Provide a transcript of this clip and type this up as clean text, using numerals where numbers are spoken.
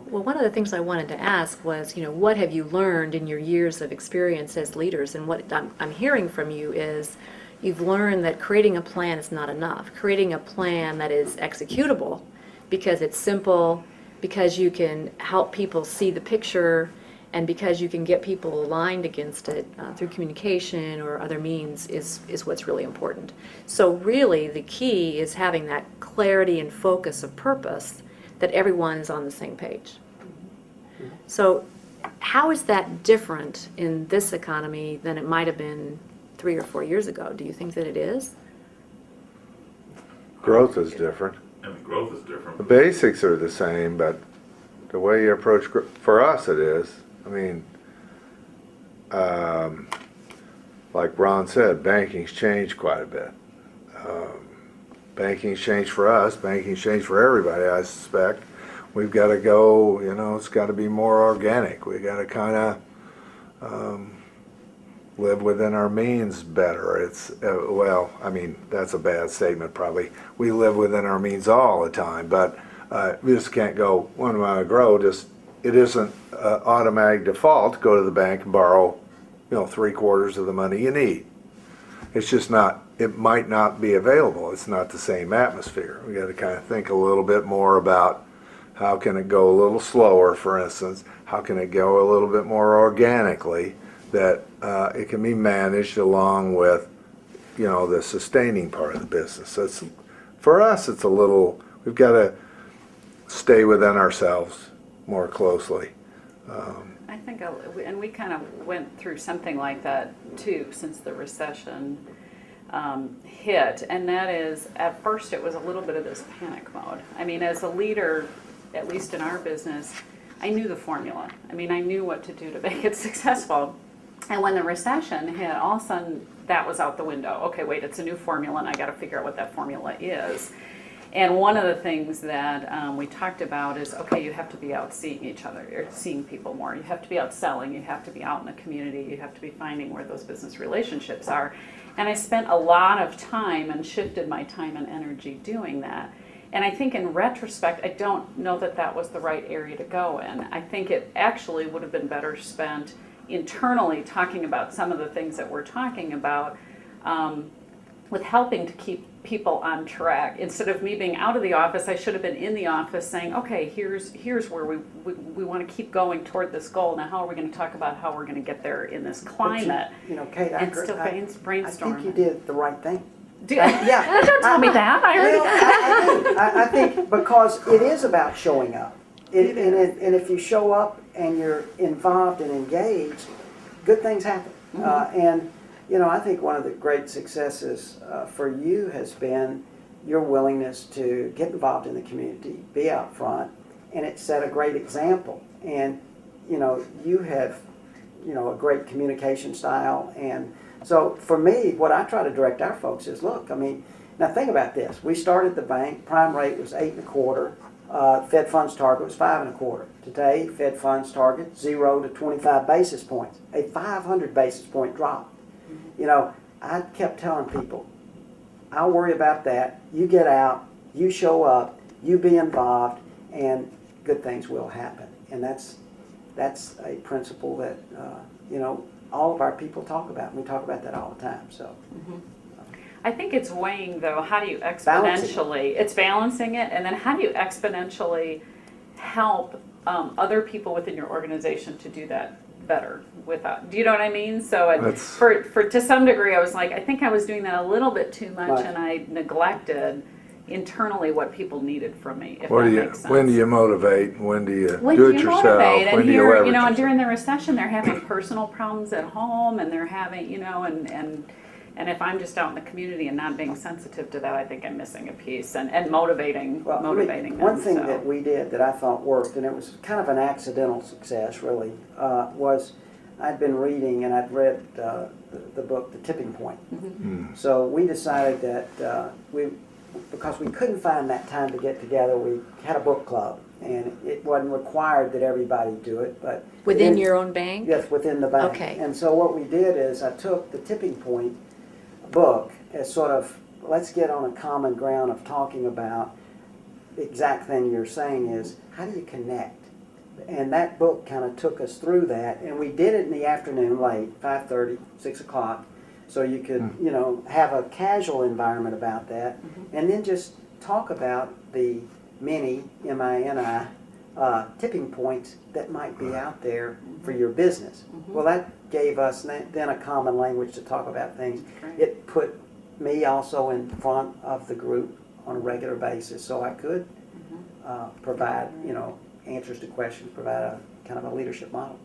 So. Well, one of the things I wanted to ask was, what have you learned in your years of experience as leaders? And what I'm hearing from you is you've learned that creating a plan is not enough. Creating a plan that is executable because it's simple, because you can help people see the picture, and because you can get people aligned against it through communication or other means is what's really important. So really the key is having that clarity and focus of purpose, that everyone is on the same page. So how is that different in this economy than it might have been 3 or 4 years ago? Do you think that it is? Growth is different. I mean, growth is different. The basics are the same, but the way you approach for us it is. I mean, like Ron said, banking's changed quite a bit. Banking's changed for us. Banking's changed for everybody, I suspect. We've got to go, it's got to be more organic. We got to kind of live within our means better. It's, well, I mean, that's a bad statement probably. We live within our means all the time, but we just can't go, when we want to grow, it isn't automatic default to go to the bank and borrow, 3/4 of the money you need. It's just not, it might not be available. It's not the same atmosphere. We got to kind of think a little bit more about how can it go a little slower, for instance. How can it go a little bit more organically, that it can be managed along with, the sustaining part of the business. So it's, for us, it's a little, we've got to stay within ourselves more closely. I think, and we kind of went through something like that too since the recession hit, and that is, at first it was a little bit of this panic mode. I mean, as a leader, at least in our business, I knew the formula. I mean, I knew what to do to make it successful. And when the recession hit, all of a sudden that was out the window. Okay, wait, it's a new formula and I got to figure out what that formula is. And one of the things that we talked about is, okay, you have to be out seeing each other. You're seeing people more. You have to be out selling. You have to be out in the community. You have to be finding where those business relationships are. And I spent a lot of time and shifted my time and energy doing that. And I think in retrospect, I don't know that that was the right area to go in. I think it actually would have been better spent internally talking about some of the things that we're talking about, with helping to keep people on track. Instead of me being out of the office, I should have been in the office saying, okay, here's where we want to keep going toward this goal. Now, how are we going to talk about how we're going to get there in this climate? Kate, and still brainstorm. I think you did the right thing. Yeah. Don't tell me that. I think because it is about showing up. And if you show up and you're involved and engaged, good things happen. And I think one of the great successes for you has been your willingness to get involved in the community, be out front, and it set a great example. And you have a great communication style. And so for me, what I try to direct our folks is, look, I mean, now think about this. We started the bank, prime rate was 8.25. Fed funds target was 5.25. Today, Fed funds target 0 to 25 basis points, a 500 basis point drop. I kept telling people, I'll worry about that. You get out, you show up, you be involved, and good things will happen. And that's a principle that all of our people talk about. We talk about that all the time. So. I think it's weighing, though, how do you exponentially, it's balancing it, and then how do you exponentially help other people within your organization to do that better without, do you know what I mean? So for to some degree, I was like, I think I was doing that a little bit too much, right. And I neglected internally what people needed from me, if that makes sense. When do you motivate? When do you do it yourself? Motivate? When and do you leverage and during the recession, they're having personal problems at home, and they're having, and if I'm just out in the community and not being sensitive to that, I think I'm missing a piece, and motivating them. One thing that we did that I thought worked, and it was kind of an accidental success really, was I'd been reading and I'd read the book, The Tipping Point. So we decided that because we couldn't find that time to get together, we had a book club. And it wasn't required that everybody do it, but within your own bank? Yes, within the bank. Okay. And so what we did is I took the Tipping Point book as sort of, let's get on a common ground of talking about the exact thing you're saying is, how do you connect? And that book kind of took us through that, and we did it in the afternoon, late, 5:30, 6 o'clock, so you could, you know, have a casual environment about that, and then just talk about the many, M-I-N-I, tipping points that might be out there for your business. Well, that gave us then a common language to talk about things. Great. It put me also in front of the group on a regular basis, so I could provide, you know, answers to questions, provide a kind of a leadership model.